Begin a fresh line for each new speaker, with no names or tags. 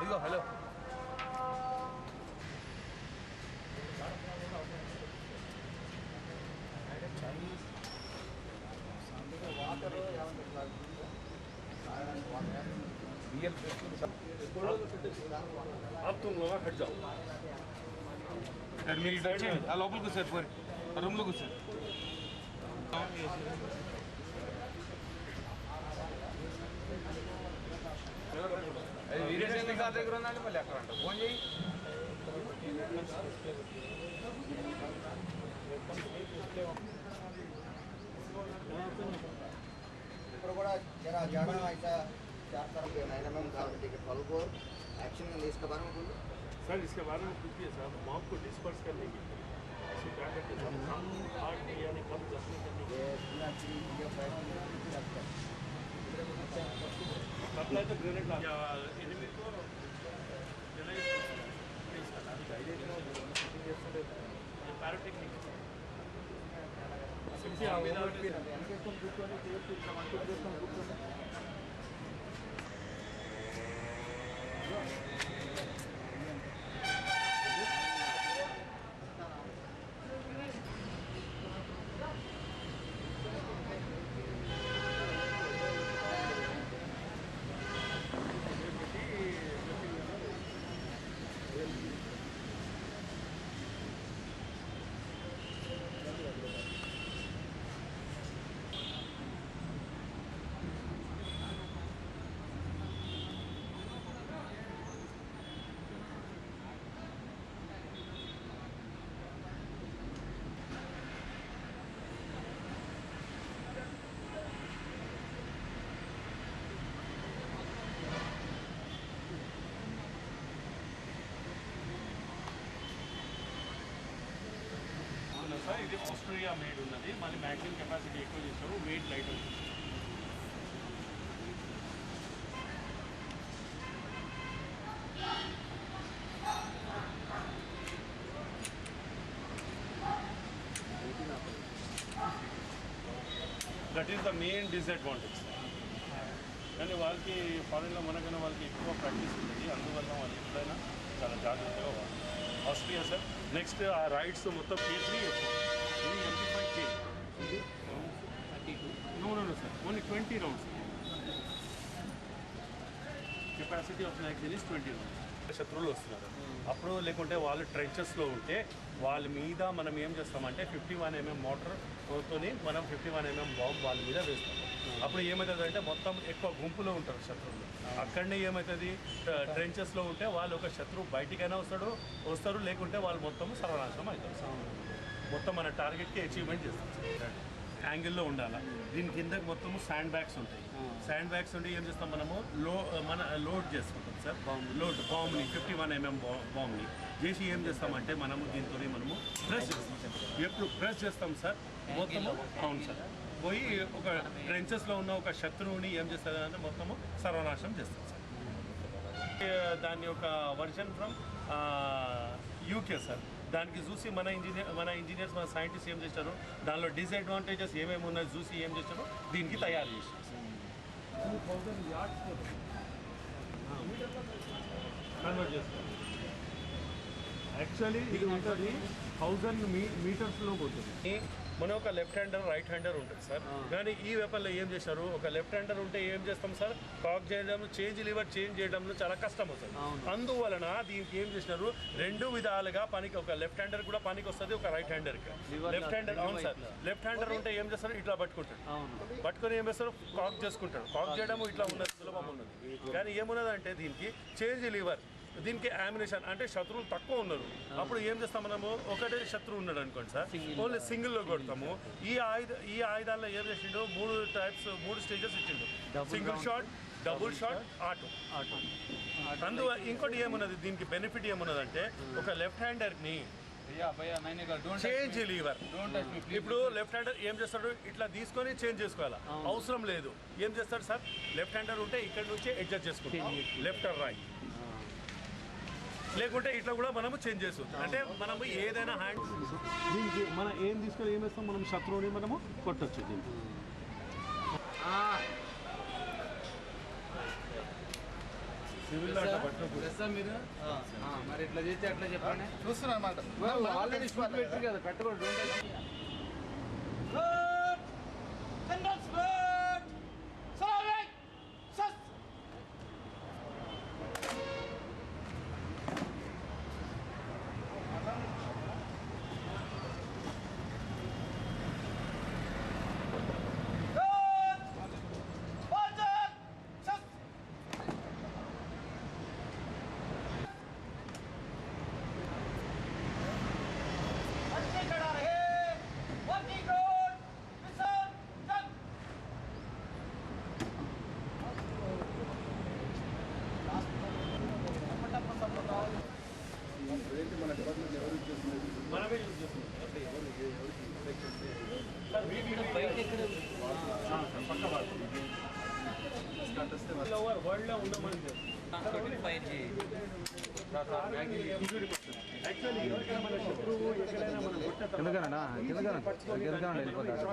ఇదిగో hello water अब तुम लोग हट जाओ मेरी लोपल को सर पर रूम लोग सर వీరేశం సార్ దగ్గర ఉందండి మళ్ళీ అక్కడ అంట ఫోన్ చేయి
ఇప్పుడు కూడా జరా జానా ऐसा चार तरफ के नाइन एमएम का टिकट फॉलो को एक्शन में इसके बारे में बोलो
सर। इसके बारे में पूछिए साहब, मॉब को डिस्पर्स करने की ऐसे क्या करते हैं हम आर्ट यानी कम जख्मी करने की सप्लाई तो ग्रेनेड ला एनिमी को पैराटेक्निक సార్ ఇది ఆస్ట్రేలియా మేడ్ ఉన్నది, మళ్ళీ మ్యాక్సిమం కెపాసిటీ ఎక్కువ చేస్తారు, వెయిట్ లైట్ అవుతుంది. That is the main disadvantage. కానీ వాళ్ళకి ఫారెన్లో మనకైనా వాళ్ళకి ఎక్కువ ప్రాక్టీస్ ఉంటుంది, అందువల్ల వాళ్ళు ఎప్పుడైనా చాలా జాగ్రత్తగా వాళ్ళు. Australia sir. నెక్స్ట్ ఆ రైడ్స్ మొత్తం K3 25K. No sir, only 20 rounds. Capacity of magazine is 20 rounds. శత్రువులు వస్తున్నారు అప్పుడు, లేకుంటే వాళ్ళు ట్రెంచెస్లో ఉంటే వాళ్ళ మీద మనం ఏం చేస్తామంటే 51 mm మోటార్తో మనం 51 mm బాంబ్ వాళ్ళ మీద వేస్తాం. అప్పుడు ఏమవుతుంది అంటే మొత్తం ఎక్కువ గుంపులో ఉంటారు శత్రువులు. అక్కడనే ఏమవుతుంది, ట్రెంచెస్లో ఉంటే వాళ్ళు ఒక శత్రువు బయటికైనా వస్తారు, లేకుంటే వాళ్ళు మొత్తం సర్వనాశనం అవుతారు. మొత్తం మన టార్గెట్కి అచీవ్మెంట్ చేస్తాం. యాంగిల్లో ఉండాలి. దీని కిందకి మొత్తము శాండ్ బ్యాగ్స్ ఉంటాయి. శాండ్ బ్యాగ్స్ ఉంటే ఏం చేస్తాం మనము లోడ్ చేసుకుంటాం సార్. బాంబ్ని 51 mm బాంబ్ని చేసి ఏం చేస్తామంటే మనము దీంతో మనము ప్రెస్ చేస్తాం. ఎప్పుడు ప్రెస్ చేస్తాం సార్ మొత్తము, అవును సార్, పోయి ఒక ట్రెంచెస్లో ఉన్న ఒక శత్రువుని ఏం చేస్తుందంటే మొత్తము సర్వనాశనం చేస్తాం సార్. దాని యొక్క వర్షన్ ఫ్రమ్ యూకే సార్. దానికి చూసి మన ఇంజనీర్స్ మన సైంటిస్ట్ ఏం చేస్తారు, దానిలో డిసడ్వాంటేజెస్ ఏమేమి ఉన్నాయో చూసి ఏం చేస్తారో దీనికి తయారు చేశారు. 2000 yards కన్వర్ట్ చేస్తారు. యాక్చువల్లీ ఇది ఉంటుంది 1000 మీటర్స్లో పోతుంది. మన ఒక లెఫ్ట్ హ్యాండర్ రైట్ హ్యాండర్ ఉంటుంది సార్. కానీ ఈ వెపన్లో ఏం చేశారు, ఒక లెఫ్ట్ హ్యాండర్ ఉంటే ఏం చేస్తాం సార్, కాక్ చేయడం, లివర్ చేంజ్ చేయడంలో చాలా కష్టం అవుతుంది. అందువలన దీనికి ఏం చేసినారు, రెండు విధాలుగా పనికి, ఒక లెఫ్ట్ హ్యాండర్ కూడా పనికి వస్తుంది, ఒక రైట్ హ్యాండర్కి. లెఫ్ట్ హ్యాండర్, అవును సార్, లెఫ్ట్ హ్యాండర్ ఉంటే ఏం చేస్తారు, ఇట్లా పట్టుకుంటాడు, పట్టుకొని ఏం చేస్తారు, కాక్ చేసుకుంటాడు. కాక్ చేయడం ఇట్లా ఉన్నది, సులభం ఉన్నది. కానీ ఏమున్నదంటే దీనికి చేంజ్ లివర్, దీనికి యామినేషన్ అంటే శత్రువులు తక్కువ ఉన్నారు. అప్పుడు ఏం చేస్తాం మనము, ఒకటే శత్రువు ఉన్నాడు అనుకోండి సార్, ఓన్లీ సింగిల్లో కొడతాము. ఈ ఆయుధాల్లో ఏం చేసిండు, 3 స్టేజెస్ ఇచ్చిండు. Single shot, double shot, auto. అందువల్ల ఇంకోటి ఏమున్నది, దీనికి బెనిఫిట్ ఏమున్నదంటే ఒక లెఫ్ట్ హ్యాండర్ని చేంజ్ లివర్, ఇప్పుడు లెఫ్ట్ హ్యాండర్ ఏం చేస్తాడు, ఇట్లా తీసుకొని చేంజ్ చేసుకోవాలి, అవసరం లేదు. ఏం చేస్తాడు సార్, లెఫ్ట్ హ్యాండర్ ఉంటే ఇక్కడ నుంచి అడ్జస్ట్ చేసుకుంటాం, లెఫ్ట్ ఆర్ రైట్, లేకుంటే ఇట్లా కూడా మనము చేంజ్ చేస్తుంది. అంటే మనము ఏదైనా హ్యాండ్ దీనికి మనం ఏం తీసుకొని ఏం వేస్తాం, మనం శత్రువుని మనము కొట్టచ్చు దీనికి. సివిల్ అట్లా పట్టుకోకూడదు.
తెలుసా మీరు మరి ఇట్లా చేస్తే అట్లా చెప్పండి.
చూస్తున్నా అన్నమాట
ఆల్రెడీ షూట్ పెట్టారు కదా పెట్టకూడదు.
మనమే యూజ్ చేస్తున్నాం. సార్ వీటిలో పక్క వరల్డ్లో ఉండమని యాక్చువల్లీ ఎవరికైనా మన శత్రువు ఎక్కడైనా మనం
కిందకనండి వెళ్ళిపోతాడు.